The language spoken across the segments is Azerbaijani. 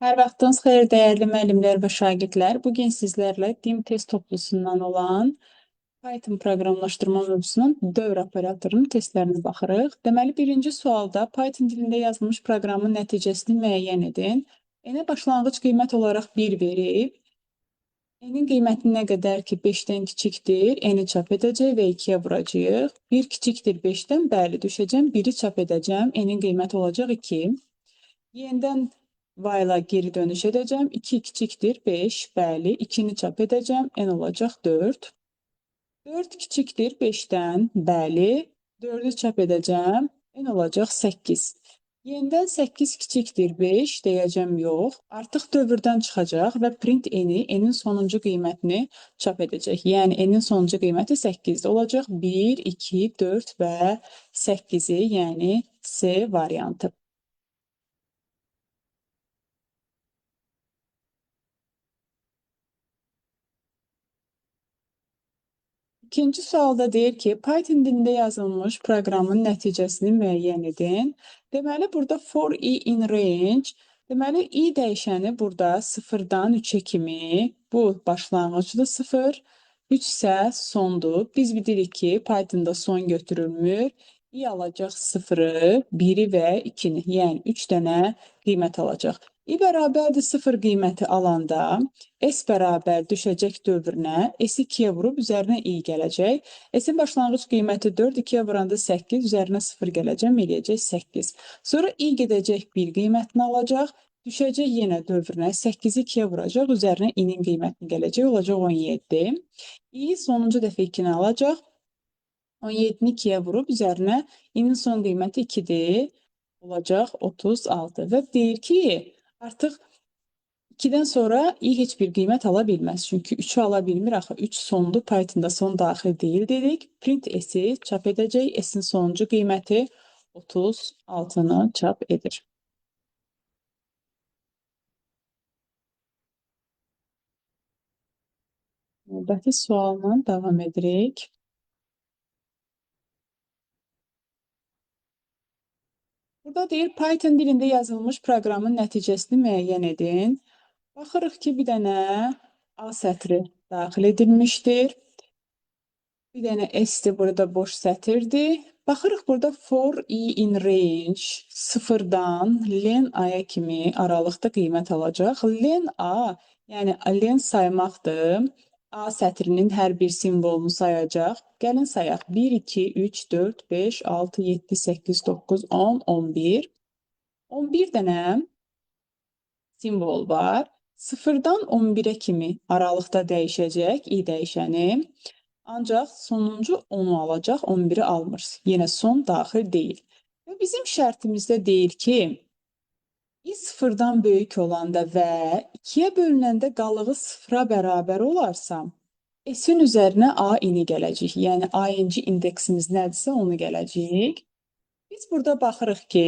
Hər vaxtınız xeyir, dəyərli müəllimlər və şagirdlər. Bugün sizlərlə DIM test toplusundan olan Python proqramlaşdırma mövzusunun dövr operatorunun testlərinə baxırıq. Deməli, birinci sualda Python dilində yazılmış proqramın nəticəsini müəyyən edin. N-ə başlanğıc qiymət olaraq 1 verib. N-in qiyməti nə qədər ki 5-dən kiçikdir, N-i çap edəcək və 2-yə vuracağıq. 1 kiçikdir 5-dən, bəli, düşəcəm, 1-i çap edəcəm, N-in qiyməti olacaq 2. Yenidən while-a geri dönüş edəcəm. 2 kiçikdir 5, bəli, 2-ni çap edəcəm, N olacaq 4. 4 kiçikdir 5-dən, bəli, 4-ü çap edəcəm, N olacaq 8. Yenidən 8 kiçikdir 5, deyəcəm yox. Artıq dövrdən çıxacaq və print N-i, N-in sonuncu qiymətini çap edəcək. Yəni, N-in sonuncu qiyməti 8 olacaq. 1, 2, 4 və 8-i, yəni C variantı. İkinci sualda deyir ki, Python dilində yazılmış proqramın nəticəsini müəyyən edin. Deməli, burada for i in range, deməli, i dəyişəni burada 0-dan 3-ə kimi, bu başlanğıcdır 0, 3 isə sondur. Biz bilirik ki, Pythonda son götürülmür. i alacaq 0-ı, 1-i və 2-ni, yəni 3 dənə qiymət alacaq. i bərabərdir 0 qiyməti alanda, S bərabər düşəcək dövrünə, S-i 2-yə vurub üzərinə i gələcək. S-in başlanğıc qiyməti 4, 2-yə vuranda 8, üzərinə 0 gələcək, eləyəcək 8. Sonra i gedəcək 1 qiymətini alacaq, düşəcək yenə dövrünə, 8-i 2-yə vuracaq, üzərinə i-nin qiymətini gələcək, olacaq 17. i sonuncu dəfə 2-ni alacaq, 17-ni 2-yə vurub üzərinə i-nin son qiyməti 2-dir, olacaq 36. Və deyir ki, artıq 2-dən sonra i heç bir qiymət ala bilməz. Çünki 3-ü ala bilmir. Axı 3 sondur. Pythonda son daxil deyil dedik. Print S-i çap edəcək. S-in sonuncu qiyməti 36-nı çap edir. Növbəti sualla davam edirik. Burada deyir, Python dilində yazılmış proqramın nəticəsini müəyyən edin. Baxırıq ki, bir dənə A sətri daxil edilmişdir. Bir dənə S-dir, burada boş sətirdir. Baxırıq, burada for i in range 0-dan len a-ya kimi aralıqda qiymət alacaq. Len a, yəni len saymaqdır. A sətrinin hər bir simvolunu sayacaq. Gəlin sayaq. 1, 2, 3, 4, 5, 6, 7, 8, 9, 10, 11. 11 dənə simvol var. 0-dan 11-ə kimi aralıqda dəyişəcək i dəyişəni. Ancaq sonuncu 10-u alacaq, 11-i almır. Yenə son daxil deyil. Və bizim şərtimizdə deyir ki, i 0-dan böyük olanda və 2-yə bölünəndə qalığı 0-a bərabər olarsa, S-in üzərinə A-ini gələcək. Yəni, A-inci indeksimiz nədirsə, onu gələcək. Biz burada baxırıq ki,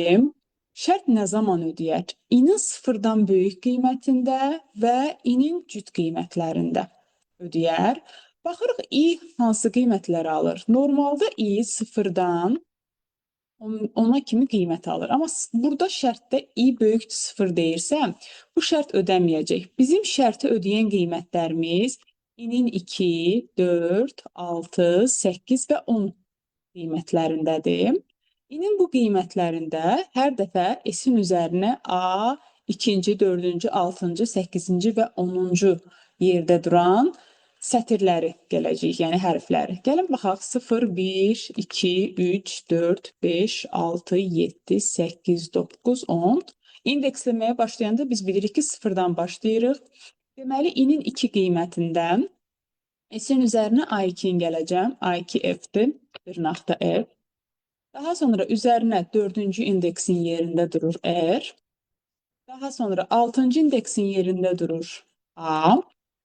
şərt nə zaman ödəyər? I-nin 0-dan böyük qiymətində və i-nin cüt qiymətlərində ödəyər. Baxırıq, i hansı qiymətləri alır? Normalda i 0-dan 10-a kimi qiymət alır. Amma burada şərtdə i böyükdür 0 deyirsə, bu şərt ödəməyəcək. Bizim şərti ödəyən qiymətlərimiz i-nin 2, 4, 6, 8 və 10 qiymətlərindədir. I-nin bu qiymətlərində hər dəfə S-in üzərinə A, 2-ci, 4-cü, 6-cı, 8-ci və 10-cu yerdə duran sətirləri gələcək, yəni hərfləri. Gəlin baxaq, 0, 1, 2, 3, 4, 5, 6, 7, 8, 9, 10. İndeksləməyə başlayanda biz bilirik ki, 0-dan başlayırıq. Deməli, i-nin 2 qiymətindən S-in üzərinə A2-in gələcəm. A2 F-dir, dırnaqda F. Daha sonra üzərinə 4-cü indeksin yerində durur R. Daha sonra 6-cı indeksin yerində durur A.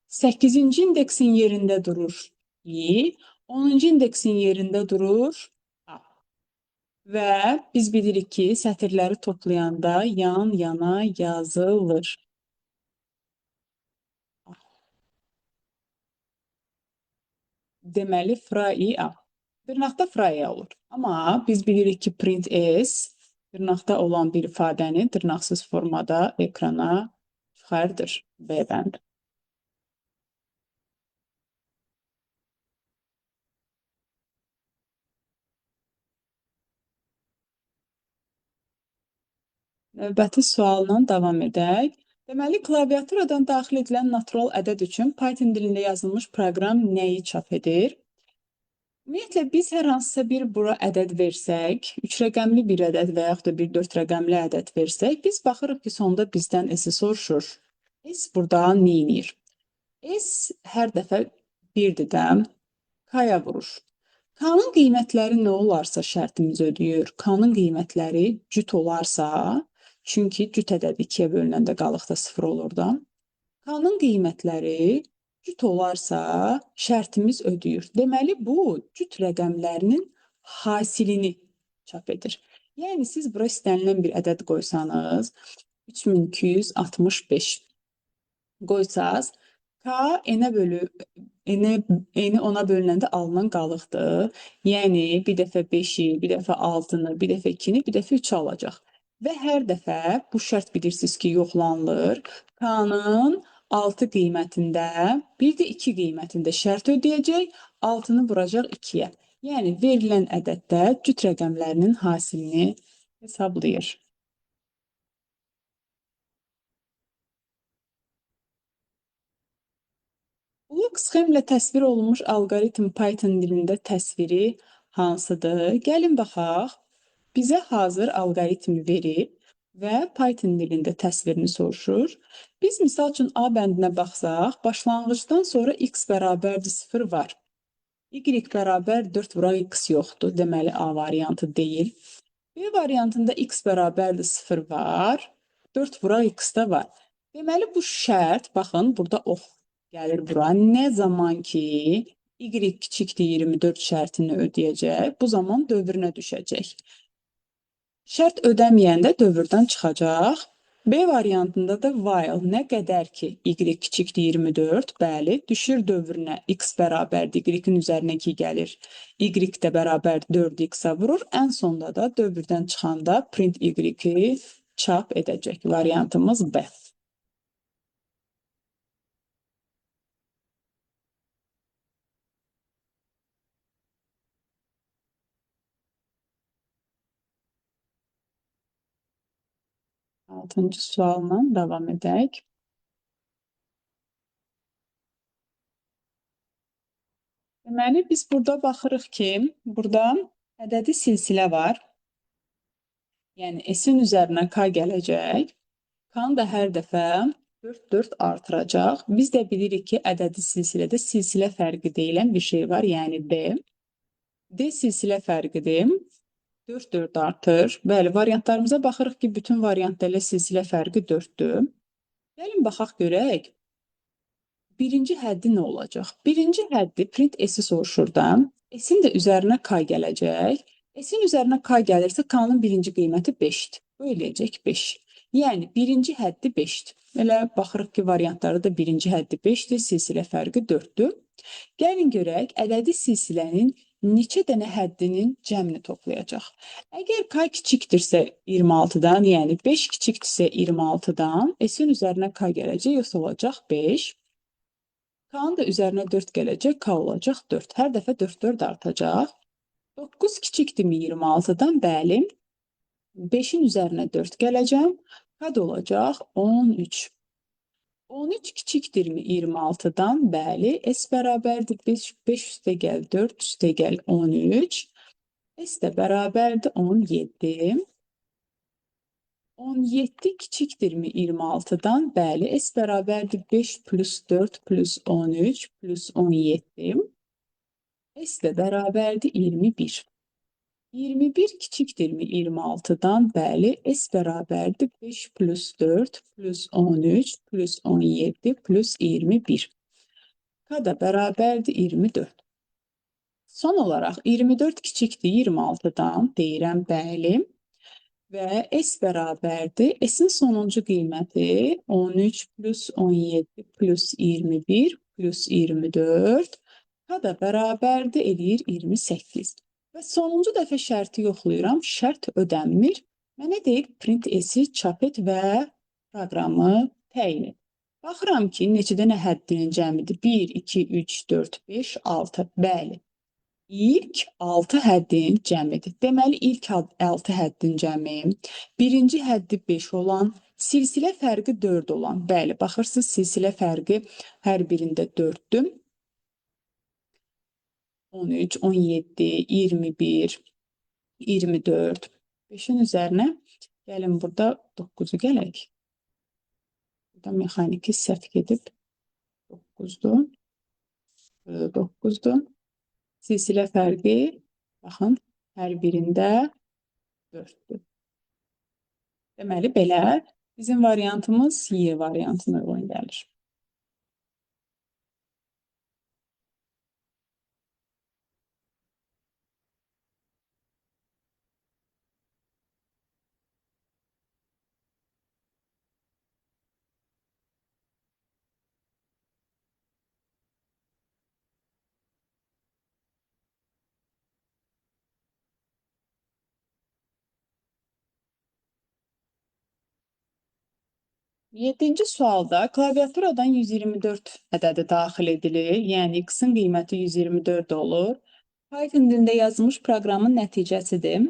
8-ci indeksin yerində durur I. 10-cu indeksin yerində durur A. Və biz bilirik ki, sətirləri toplayanda yan-yana yazılır. Deməli, fra-i A. Dırnaqda fra-i olur. Amma biz bilirik ki, print S dırnaqda olan bir ifadəni dırnaqsız formada ekrana Xəyrdir, B bəndi. Növbəti sualla davam edək. Deməli, klaviaturadan daxil edilən natural ədəd üçün Python dilində yazılmış proqram nəyi çap edir? Ümumiyyətlə, biz hər hansısa bir bura ədəd versək, 3 rəqəmli bir ədəd və yaxud da bir 4 rəqəmli ədəd versək, biz baxırıq ki, sonda bizdən S-i soruşur. S burada neynir? S hər dəfə 1-dir də, K-ya vurur. K-nın qiymətləri nə olarsa şərtimiz ödəyir. K-nın qiymətləri cüt olarsa, çünki cüt ədədi 2-yə bölünəndə qalıqda 0 olur da. K-nın qiymətləri cüt olarsa şərtimiz ödəyir. Deməli, bu cüt rəqəmlərinin hasilini çap edir. Yəni, siz bura istənilən bir ədəd qoysanız, 3265 qoysaz, K n-ə bölü n-i ona bölünəndə alınan qalıqdır. Yəni, bir dəfə 5-i, bir dəfə 6-nı, bir dəfə 2-ni, bir dəfə 3-ü alacaq. Və hər dəfə bu şərt bilirsiniz ki, yoxlanılır. K-nın 6 qiymətində, bir də 2 qiymətində şərt ödəyəcək, 6-nı vuracaq 2-yə. Yəni, verilən ədəddə cüt rəqəmlərinin hasilini hesablayır. Blok sxemlə təsvir olunmuş alqoritm Python dilində təsviri hansıdır? Gəlin baxaq. Bizə hazır alqoritmi verib və Python dilində təsvirini soruşur. Biz misal üçün A bəndinə baxsaq, başlanğıcdan sonra x bərabərdir 0 var. Y bərabər 4 vuraq x yoxdur. Deməli, A variantı deyil. B variantında x bərabərdir 0 var. 4 vuraq x də var. Deməli, bu şərt, baxın, burada ox gəlir bura. Nə zaman ki, y kiçikdir 24 şərtini ödəyəcək, bu zaman dövrünə düşəcək. Şərt ödəməyəndə dövrdən çıxacaq. B variantında da while nə qədər ki, y kiçikdir 24, bəli, düşür dövrünə x bərabərdir, y-in üzərinə 2 gəlir. Y də bərabər 4x-a vurur. Ən sonda da dövrdən çıxanda print y-i çap edəcək. Variantımız B. Altıncı sualla davam edək. Deməli, biz burada baxırıq ki, burada ədədi silsilə var. Yəni, S-in üzərinə K gələcək. K-nı da hər dəfə 4 artıracaq. Biz də bilirik ki, ədədi silsilədə silsilə fərqi deyilən bir şey var, yəni D. D silsilə fərqidir. 4 artır. Bəli, variantlarımıza baxırıq ki, bütün variantda ilə silsilə fərqi 4-dür. Gəlin, baxaq görək. Birinci həddi nə olacaq? Birinci həddi print S-i soruşur da. S-in də üzərinə K gələcək. S-in üzərinə K gəlirsə, K-nın birinci qiyməti 5-dir. Bu eləyəcək 5. Yəni, birinci həddi 5-dir. Elə baxırıq ki, variantları da birinci həddi 5-dir, silsilə fərqi 4-dür. Gəlin görək, ədədi silsilənin neçə dənə həddinin cəmini toplayacaq. Əgər K kiçikdirsə 26-dan, yəni 5 kiçikdirsə 26-dan, S-in üzərinə K gələcək, yoxsa olacaq 5. K-nın da üzərinə 4 gələcək, K olacaq 4. Hər dəfə 4 artacaq. 9 kiçikdirmi 26-dan? Bəli. 5-in üzərinə 4 gələcəm. K da olacaq 13. 13 kiçikdirmi 26-dan? Bəli. S bərabərdir 5 üstə gəl 4 üstə gəl 13. S də bərabərdir 17. 17 kiçikdirmi 26-dan? Bəli, S bərabərdir 5 plus 4 plus 13 plus 17. S də bərabərdir 21. 21 kiçikdirmi 26-dan? Bəli, S bərabərdir 5 plus 4 plus 13 plus 17 plus 21. K da bərabərdir 24. Son olaraq 24 kiçikdir 26-dan? Deyirəm, bəli. Və S bərabərdir. S-in sonuncu qiyməti 13 plus 17 plus 21 plus 24. K da bərabərdir, eləyir 28. Və sonuncu dəfə şərti yoxlayıram. Şərt ödənmir. Mənə deyir, print S-i çap et və proqramı təyin et. Baxıram ki, neçə dənə həddinin cəmidir? 1, 2, 3, 4, 5, 6. Bəli. İlk 6 həddin cəmidir. Deməli, ilk 6 həddin cəmi birinci həddi 5 olan, silsilə fərqi 4 olan. Bəli, baxırsınız, silsilə fərqi hər birində 4-dür. 13, 17, 21, 24. 5-in üzərinə gəlin burada 9-u gələk. Burada mexaniki səhv gedib 9-dur. 9-dur. Silsilə fərqi, baxın, hər birində 4-dür. Deməli, belə bizim variantımız Y variantına uyğun gəlir. Yeddinci sualda klaviaturadan 124 ədədi daxil edilir. Yəni, x-in qiyməti 124 olur. Python dilində yazılmış proqramın nəticəsidir.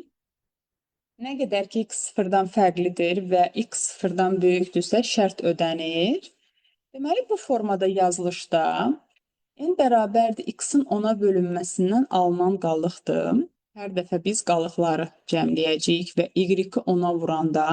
Nə qədər ki, x sıfırdan fərqlidir və x sıfırdan böyükdürsə, şərt ödənir. Deməli, bu formada yazılışda n bərabərdir x-in 10-a bölünməsindən alınan qalıqdır. Hər dəfə biz qalıqları cəmləyəcəyik və y-i 10-a vuranda,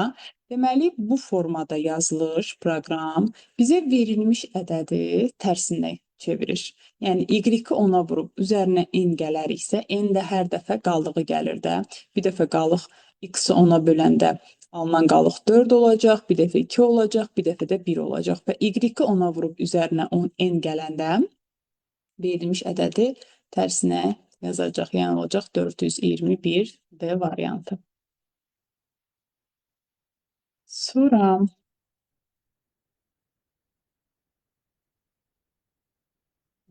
deməli, bu formada yazılış proqram bizə verilmiş ədədi tərsinə çevirir. Yəni, y-i 10-a vurub üzərinə n gələriksə, n də hər dəfə qalığı gəlir də. Bir dəfə qalıq x-i 10-a böləndə alınan qalıq 4 olacaq, bir dəfə 2 olacaq, bir dəfə də 1 olacaq. Və y-i 10-a vurub üzərinə n gələndə verilmiş ədədi tərsinə yazacaq. Yəni, olacaq 421 D variantı. Sonra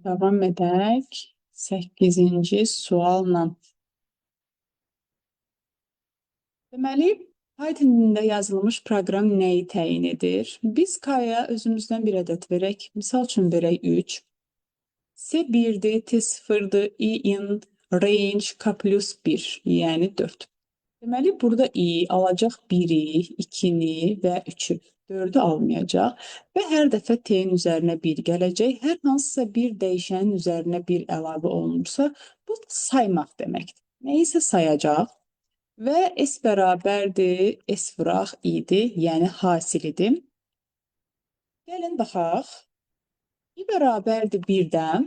davam edək 8-ci sualla. Deməli, Python dilində yazılmış proqram nəyi təyin edir? Biz K-ya özümüzdən bir ədəd verək. Misal üçün verək 3. C1-dir, T0-dır, in, range, K plus 1, yəni 4. Deməli, burada i alacaq 1-i, 2-ni və 3-ü. 4-ü almayacaq və hər dəfə t-in üzərinə 1 gələcək. Hər hansısa bir dəyişənin üzərinə 1 əlavə olunursa, bu saymaq deməkdir. Nəyisə sayacaq və s bərabərdir, s vuraq i-dir, yəni hasilidir. Gəlin, baxaq. i bərabərdir 1-dən.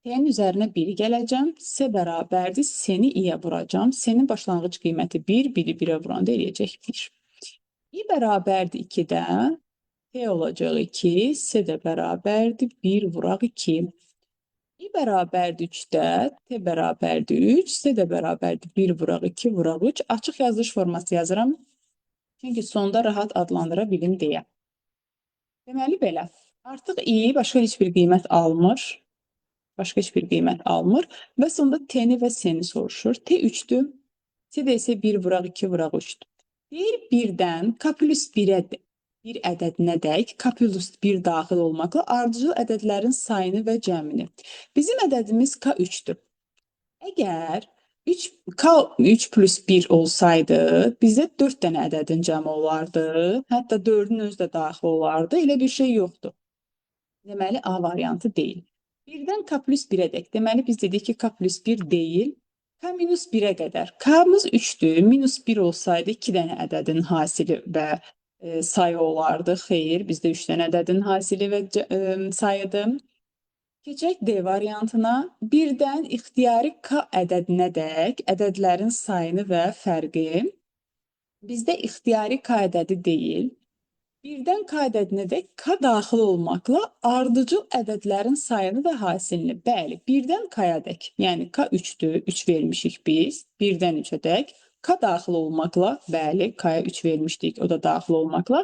T-nin üzərinə 1 gələcəm. S bərabərdir, S-ni i-yə vuracam. S-nin başlanğıc qiyməti 1, 1-i 1-ə vuranda eləyəcək 1. i bərabərdir 2-dən. T olacaq 2, S də bərabərdir 1 vuraq 2. i bərabərdir 3-də, T bərabərdir 3, S də bərabərdir 1 vuraq 2 vuraq 3. Açıq yazılış forması yazıram. Çünki sonda rahat adlandıra bilim deyə. Deməli, belə. Artıq i başqa heç bir qiymət almır. Başqa heç bir qiymət almır və sonda t-ni və s-ni soruşur. T 3-dür, s də isə 1 vuraq 2 vuraq 3-dür. Deyir 1-dən k plus 1-ə bir ədədinədək k plus 1 daxil olmaqla ardıcıl ədədlərin sayını və cəmini. Bizim ədədimiz k 3-dür. Əgər k 3 plus 1 olsaydı, bizdə 4 dənə ədədin cəmi olardı. Hətta 4-ün özü də daxil olardı. Elə bir şey yoxdur. Deməli, A variantı deyil. 1-dən k plus 1-ə dək. Deməli, biz dedik ki, k plus 1 deyil. K minus 1-ə qədər. K-mız 3-dür. Minus 1 olsaydı 2 dənə ədədin hasili və sayı olardı. Xeyr, bizdə 3 dənə ədədin hasili və sayıdır. Keçək D variantına. 1-dən ixtiyari k ədədinə dək ədədlərin sayını və fərqi. Bizdə ixtiyari k ədədi deyil. 1-dən k ədədinə dək k daxil olmaqla ardıcıl ədədlərin sayını və hasilini. Bəli, 1-dən k-ya dək, yəni k 3-dür, 3 vermişik biz. 1-dən 3-ə dək k daxil olmaqla, bəli, k-ya 3 vermişdik, o da daxil olmaqla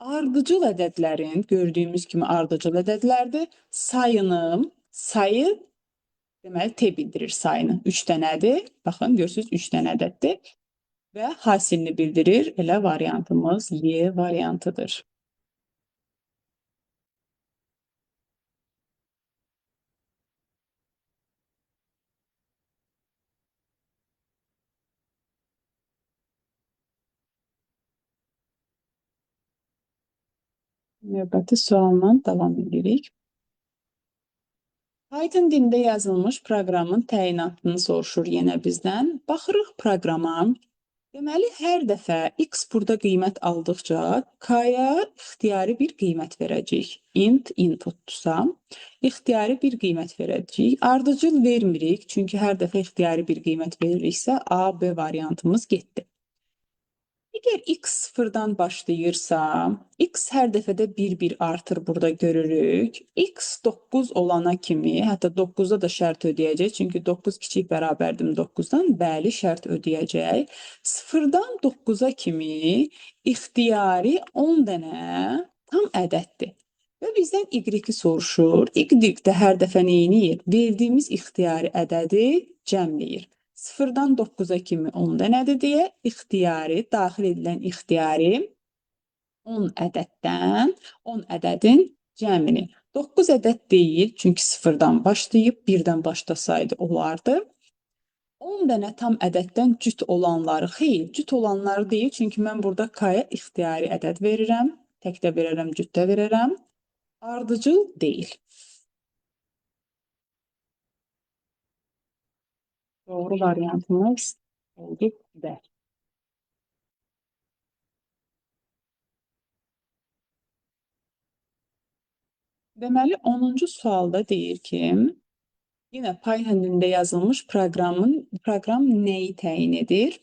ardıcıl ədədlərin, gördüyümüz kimi ardıcıl ədədlərdir, sayı, deməli, t bildirir sayını. 3 dənədir, baxın, görürsünüz, 3 dənə ədəddir. Və hasilini bildirir. Elə variantımız Y variantıdır. Növbəti sualla davam edirik. Python dilində yazılmış proqramın təyinatını soruşur yenə bizdən. Baxırıq proqrama. Deməli, hər dəfə x burada qiymət aldıqca k-ya ixtiyari bir qiymət verəcəyik. Int inputdursa, ixtiyari bir qiymət verəcəyik. Ardıcıl vermirik, çünki hər dəfə ixtiyari bir qiymət veririksə, A, B variantımız getdi. Əgər x sıfırdan başlayırsa, x hər dəfədə 1-1 artır burada görürük. X 9 olana kimi, hətta 9-da da şərt ödəyəcək, çünki 9 kiçik bərabərdir 9-dan, bəli, şərt ödəyəcək. 0-dan 9-a kimi ixtiyari 10 dənə tam ədəddir. Və bizdən y-i soruşur. Y də hər dəfə neyini? Verdiyimiz ixtiyari ədədi cəmləyir. 0-dan 9-a kimi 10 dənədir deyə ixtiyari, daxil edilən ixtiyari 10 ədəddən 10 ədədin cəmini. 9 ədəd deyil, çünki 0-dan başlayıb 1-dən başlasaydı olardı. 10 dənə tam ədəddən cüt olanları, xeyr, cüt olanları deyil, çünki mən burada k-ya ixtiyari ədəd verirəm, təkdə verərəm, cütdə verərəm. Ardıcıl deyil. Doğru variantımız oldu D. Deməli, 10-cu sualda deyir ki, yenə Python dilində yazılmış proqram nəyi təyin edir?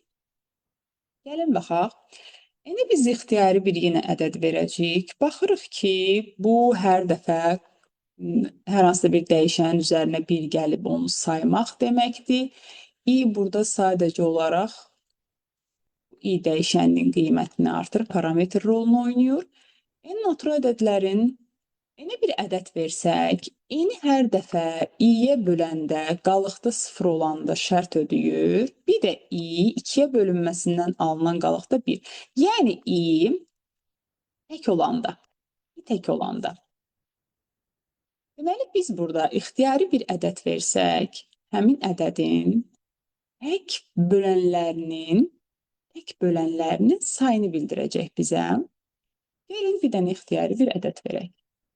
Gəlin baxaq. İndi biz ixtiyari bir yenə ədəd verəcəyik. Baxırıq ki, bu hər dəfə hər hansısa bir dəyişənin üzərinə bir gəlib onu saymaq deməkdir. I burada sadəcə olaraq i dəyişəninin qiymətini artır, parametr rolunu oynayır. N-natural ədədlərin N-ə bir ədəd versək, N-i hər dəfə i-yə böləndə, qalıqda 0 olanda şərt ödəyir. Bir də i 2-yə bölünməsindən alınan qalıqda 1. Yəni i tək olanda. Tək olanda. Deməli, biz burada ixtiyari bir ədəd versək, həmin ədədin tək bölənlərinin sayını bildirəcək bizə. Gəlin bir dənə ixtiyari bir ədəd verək.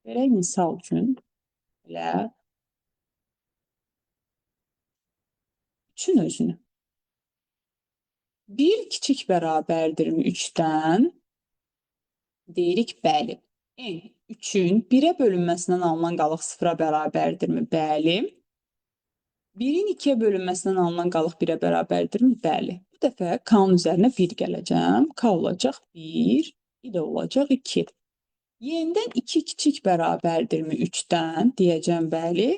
Verək misal üçün elə 3-ün özünü. 1 kiçik bərabərdirmi 3-dən? Deyirik, bəli. N 3-ün 1-ə bölünməsindən alınan qalıq 0-a bərabərdirmi? Bəli. 1-in 2-yə bölünməsindən alınan qalıq 1-ə bərabərdirmi? Bəli. Bu dəfə k-nın üzərinə 1 gələcəm. K olacaq 1, i də olacaq 2. Y-dən 2 kiçik bərabərdirmi 3-dən? Deyəcəm, bəli.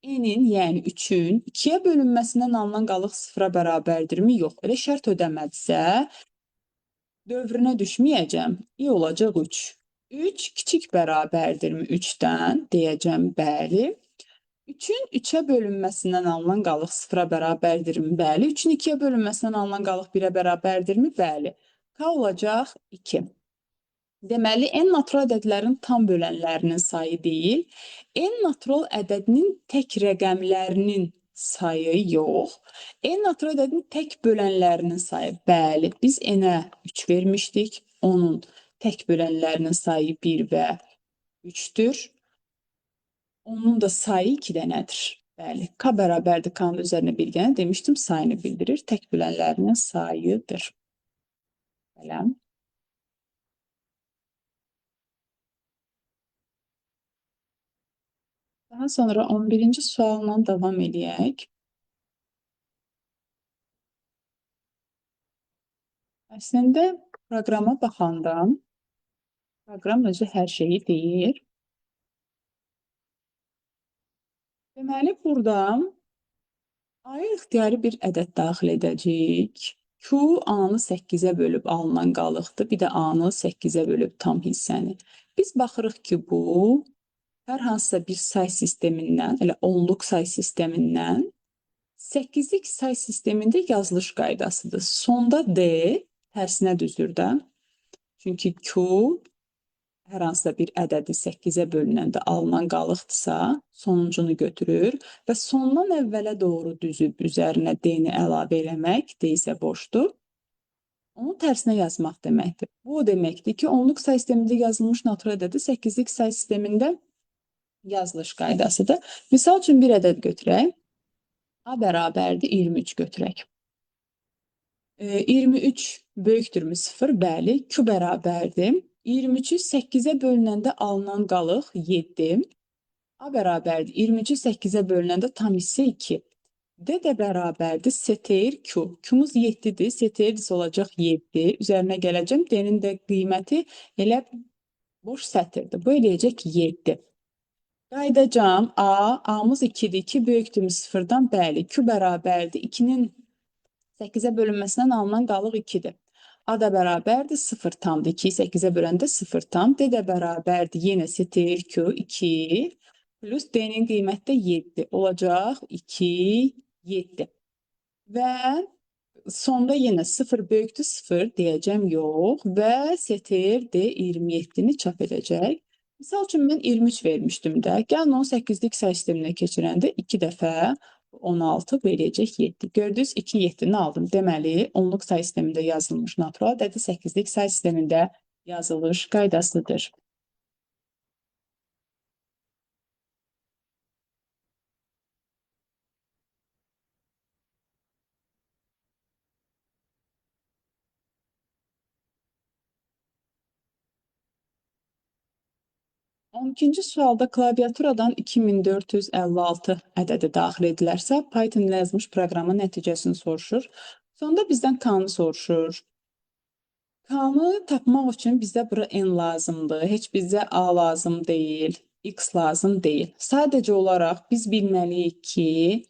N-in, yəni 3-ün 2-yə bölünməsindən alınan qalıq 0-a bərabərdirmi? Yox. Elə şərt ödəmədisə, dövrünə düşməyəcəm. I olacaq 3. 3 kiçik bərabərdirmi 3-dən? Deyəcəm, bəli. 3-ün 3-ə bölünməsindən alınan qalıq 0-a bərabərdirmi? Bəli. 3-ün 2-yə bölünməsindən alınan qalıq 1-ə bərabərdirmi? Bəli. K olacaq 2. Deməli, n-natural ədədlərin tam bölənlərinin sayı deyil, n-natural ədədinin tək rəqəmlərinin sayı yox, n-natural ədədinin tək bölənlərinin sayı. Bəli, biz n-ə 3 vermişdik, onun tək bölənlərinin sayı 1 və 3-dür. Onun da sayı 2 dənədir. Bəli, k bərabərdir k-nın üzərinə bir gələn demişdim, sayını bildirir, tək bölənlərinin sayıdır. Belə. Daha sonra 11-ci sualla davam edək. Əslində, proqrama baxanda, proqram özü hər şeyi deyir. Deməli, burada A-ya ixtiyari bir ədəd daxil edəcəyik. Q A-nı 8-ə bölüb alınan qalıqdır, bir də A-nı 8-ə bölüb tam hissəni. Biz baxırıq ki, bu hər hansısa bir say sistemindən, elə onluq say sistemindən 8-lik say sistemində yazılış qaydasıdır. Sonda D tərsinə düzür də. Çünki Q hər hansısa bir ədədi 8-ə bölünəndə alınan qalıqdırsa, sonuncunu götürür və sondan əvvələ doğru düzüb üzərinə D-ni əlavə eləmək D isə boşdur. Onun tərsinə yazmaq deməkdir. Bu o deməkdir ki, onluq say sistemində yazılmış natural ədədi 8-lik say sistemində yazılış qaydasıdır. Misal üçün bir ədəd götürək. A bərabərdir 23 götürək. 23 böyükdürmü 0? Bəli. Q bərabərdir. 23-ü 8-ə bölünəndə alınan qalıq 7. A bərabərdir. 23-ü 8-ə bölünəndə tam hissə 2. D də bərabərdir. STR Q. Q'muz 7-dir. STR olacaq 7. Üzərinə gələcəm. D-nin də qiyməti elə boş sətirdir. Bu eləyəcək 7. Qaydacam A. A'mız 2-dir. 2 böyükdürmü 0-dan? Bəli. Q bərabərdir. 2-nin 8-ə bölünməsindən alınan qalıq 2-dir. A da bərabərdir 0 tamdır. 2-yi 8-ə böləndə 0 tam. D də bərabərdir. Yenə STR Q 2 plus D-nin qiyməti də 7 olacaq. 2, 7. Və sonda yenə 0 böyükdür 0 deyəcəm yox və STR D 27-ni çap edəcək. Misal üçün mən 23 vermişdim də. Gəlin 18-lik say sisteminə keçirəndə 2 dəfə 16 verəcək 7. Gördünüz 2, 7-ni aldım. Deməli, onluq say sistemində yazılmış natural ədədi 8-lik say sistemində yazılış qaydasıdır. 12-ci sualda klaviaturadan 2456 ədədi daxil edilərsə, Python ilə yazmış proqramın nəticəsini soruşur. Sonda bizdən K-nı soruşur. K-nı tapmaq üçün bizdə bura N lazımdır. Heç bizə A lazım deyil, X lazım deyil. Sadəcə olaraq biz bilməliyik ki,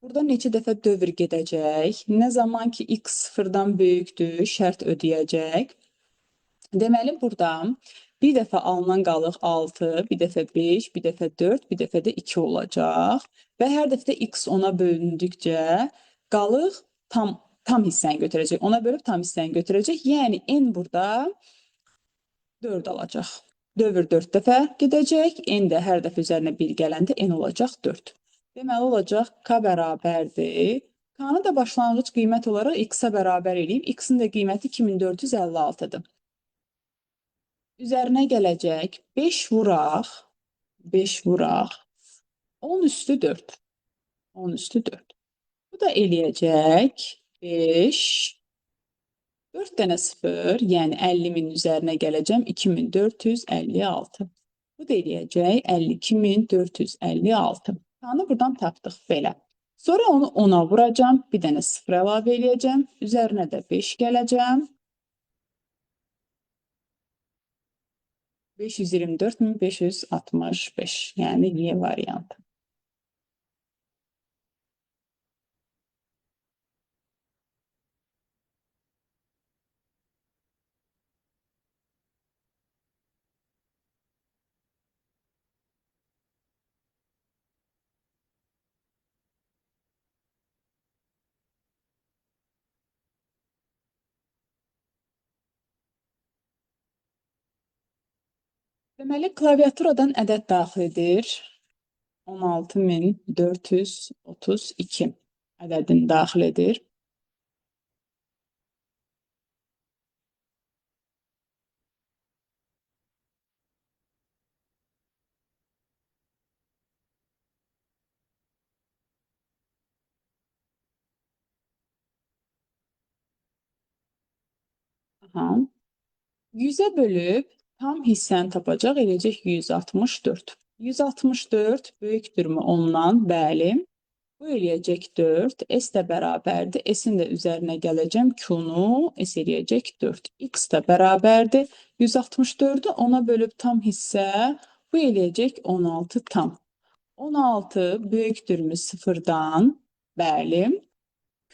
burada neçə dəfə dövr gedəcək, nə zaman ki X sıfırdan böyükdür, şərt ödəyəcək. Deməli, burada bir dəfə alınan qalıq 6, bir dəfə 5, bir dəfə 4, bir dəfə də 2 olacaq. Və hər dəfə də x 10-a bölündükcə qalıq tam hissəni götürəcək. 10-a bölüb tam hissəni götürəcək. Yəni, n burada 4 alacaq. Dövr 4 dəfə gedəcək. N də hər dəfə üzərinə 1 gələndə n olacaq 4. Deməli, olacaq k bərabərdir. K-nı da başlanğıc qiymət olaraq x-a bərabər eləyib. X-in də qiyməti 2456-dır. Üzərinə gələcək 5 vuraq, 10 üstü 4. 10 üstü 4. Bu da eləyəcək 5, 4 dənə 0, yəni 50.000 üzərinə gələcəm 2456. Bu da eləyəcək 52456. K-nı buradan tapdıq belə. Sonra onu 10-a vuracam, bir dənə 0 əlavə eləyəcəm, üzərinə də 5 gələcəm. 524.565, yəni Y variantı. Deməli, klaviaturadan ədəd daxil edir. 16432 ədədini daxil edir. Aha. 100-ə bölüb tam hissəni tapacaq, eləyəcək 164. 164 böyükdürmü 10-dan? Bəli. Bu eləyəcək 4. S də bərabərdir. S-in də üzərinə gələcəm. Q-nu S eləyəcək 4. X də bərabərdir. 164-ü 10-a bölüb tam hissə. Bu eləyəcək 16 tam. 16 böyükdürmü 0-dan? Bəli.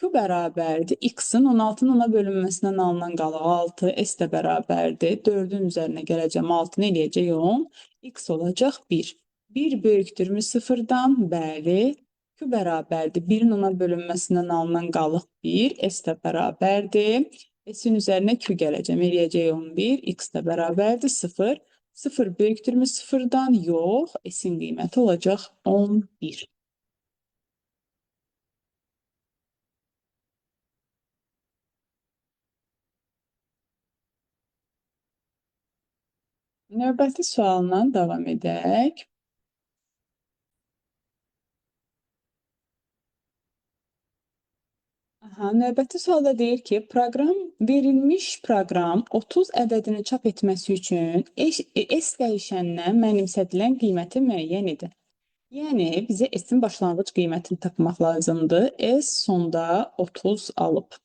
Q bərabərdir. X-in 16-nın 10-a bölünməsindən alınan qalıq 6. S də bərabərdir. 4-ün üzərinə gələcəm. 6-nı eləyəcək 10. X olacaq 1. 1 böyükdürmü 0-dan? Bəli. Q bərabərdir. 1-in 10-a bölünməsindən alınan qalıq 1. S də bərabərdir. S-in üzərinə Q gələcəm. Eləyəcək 11. X də bərabərdir 0. 0 böyükdürmü 0-dan? Yox. S-in qiyməti olacaq 11. Növbəti sualla davam edək. Aha, növbəti sualda deyir ki, verilmiş proqram 30 ədədini çap etməsi üçün S dəyişəninə mənimsədilən qiyməti müəyyən edin. Yəni, bizə S-in başlanğıc qiymətini tapmaq lazımdır. S sonda 30 alıb.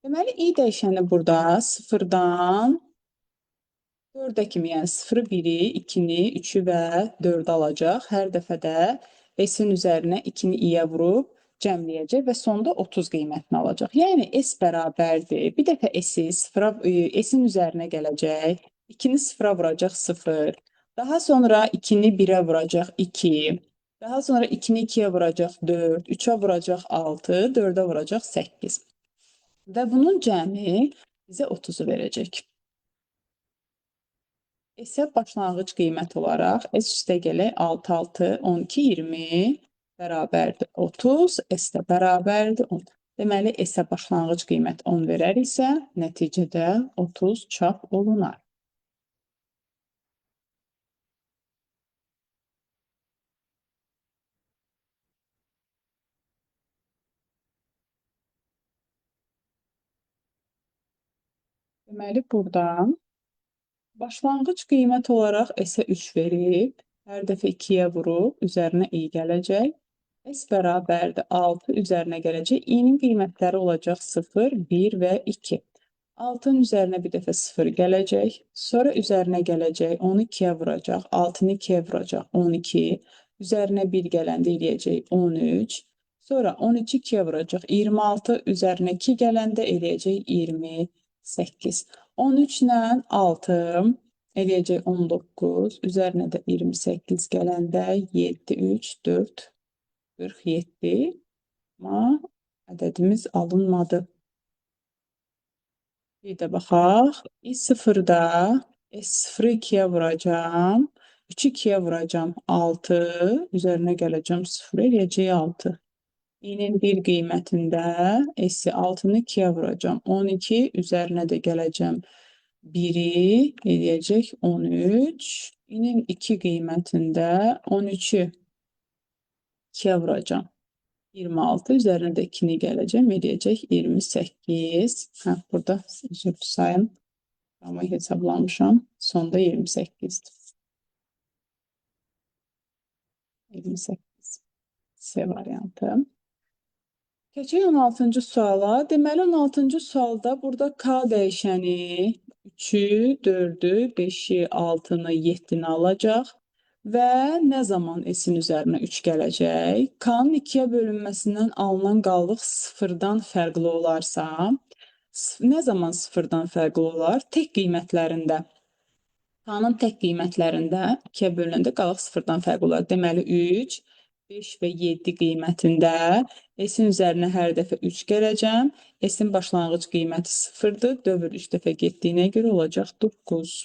Deməli, i dəyişəni burada 0-dan 4-ə kimi, yəni 0-ı, 1-i, 2-ni, 3-ü və 4-ü alacaq. Hər dəfədə S-in üzərinə 2-ni i-yə vurub cəmləyəcək və sonda 30 qiymətini alacaq. Yəni S bərabərdir. Bir dəfə S-in üzərinə gələcək. 2-ni 0-a vuracaq 0. Daha sonra 2-ni 1-ə vuracaq 2. Daha sonra 2-ni 2-yə vuracaq 4. 3-ə vuracaq 6. 4-ə vuracaq 8. Və bunun cəmi bizə 30-u verəcək. S-ə başlanğıc qiymət olaraq S üstəgələk 6, 6, 12, 20 bərabərdir 30, S də bərabərdir 10. Deməli, S-ə başlanğıc qiymət 10 verəriksə, nəticədə 30 çap olunar. Deməli, buradan başlanğıc qiymət olaraq S-ə 3 verib, hər dəfə 2-yə vurub, üzərinə i gələcək. S bərabərdir 6, üzərinə gələcək. i-nin qiymətləri olacaq 0, 1 və 2. 6-nın üzərinə bir dəfə 0 gələcək. Sonra üzərinə gələcək, 12-yə vuracaq. 6-nı 2-yə vuracaq, 12. Üzərinə 1 gələndə eləyəcək 13. Sonra 13-ü 2-yə vuracaq, 26. Üzərinə 2 gələndə eləyəcək 28. 13 ilə 6 eləyəcək 19. Üzərinə də 28 gələndə 7, 3, 4, 47. Amma ədədimiz alınmadı. Bir də baxaq. i0-da S0-ı 2-yə vuracam. 3-ü 2-yə vuracam 6. Üzərinə gələcəm 0, eləyəcək 6. i-nin 1 qiymətində S-i 6-nı 2-yə vuracam. 12, üzərinə də gələcəm 1-i, eləyəcək 13. i-nin 2 qiymətində 13-ü 2-yə vuracam. 26, üzərinə də 2-ni gələcəm, eləyəcək 28. Burada sayın, amma hesablamışam. Sonda 28-dir. 28. C variantı. Keçək 16-cı suala. Deməli, 16-cı sualda burada K dəyişəni 3-ü, 4-ü, 5-i, 6-nı, 7-ni alacaq və nə zaman S-in üzərinə 3 gələcək? K-nın 2-yə bölünməsindən alınan qaldıq 0-dan fərqli olarsa, nə zaman 0-dan fərqli olar? Tək qiymətlərində. K-nın tək qiymətlərində 2-yə bölünəndə qalıq 0-dan fərqli olar. Deməli, 3, 5 və 7 qiymətində S-in üzərinə hər dəfə 3 gələcəm. S-in başlanğıc qiyməti 0-dır. Dövr 3 dəfə getdiyinə görə olacaq 9.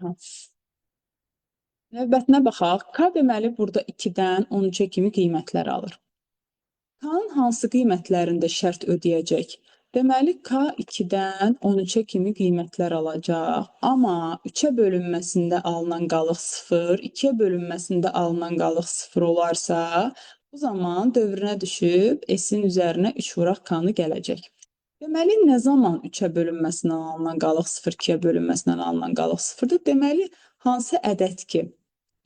Aha. Növbətinə baxaq. K deməli burada 2-dən 13-ə kimi qiymətlər alır. K-nın hansı qiymətlərində şərt ödəyəcək? Deməli, K 2-dən 13-ə kimi qiymətlər alacaq. Amma 3-ə bölünməsində alınan qalıq 0, 2-yə bölünməsində alınan qalıq 0 olarsa, bu zaman dövrünə düşüb S-in üzərinə 3 vuraq K-nı gələcək. Deməli, nə zaman 3-ə bölünməsindən alınan qalıq 0, 2-yə bölünməsindən alınan qalıq 0-dır? Deməli, hansı ədəd ki,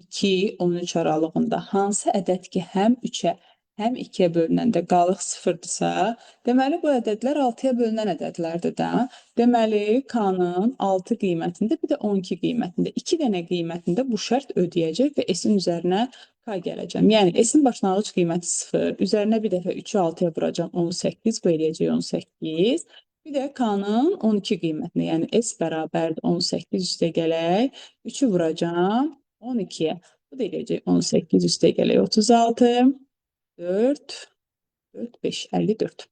2, 13 aralığında hansı ədəd ki, həm 3-ə, həm 2-yə bölünəndə qalıq 0-dırsa, deməli, bu ədədlər 6-ya bölünən ədədlərdir də. Deməli, K-nın 6 qiymətində, bir də 12 qiymətində, 2 dənə qiymətində bu şərt ödəyəcək və S-in üzərinə K gələcəm. Yəni, S-in başlanğıc qiyməti 0, üzərinə bir dəfə 3-ü 6-ya vuracam, 18, bu eləyəcək 18. Bir də K-nın 12 qiymətinə, yəni S bərabərdir 18 üstə gələk, 3-ü vuracam 12-yə. Bu da eləyəcək 18 üstə gələk 36, 4, 4, 5, 54.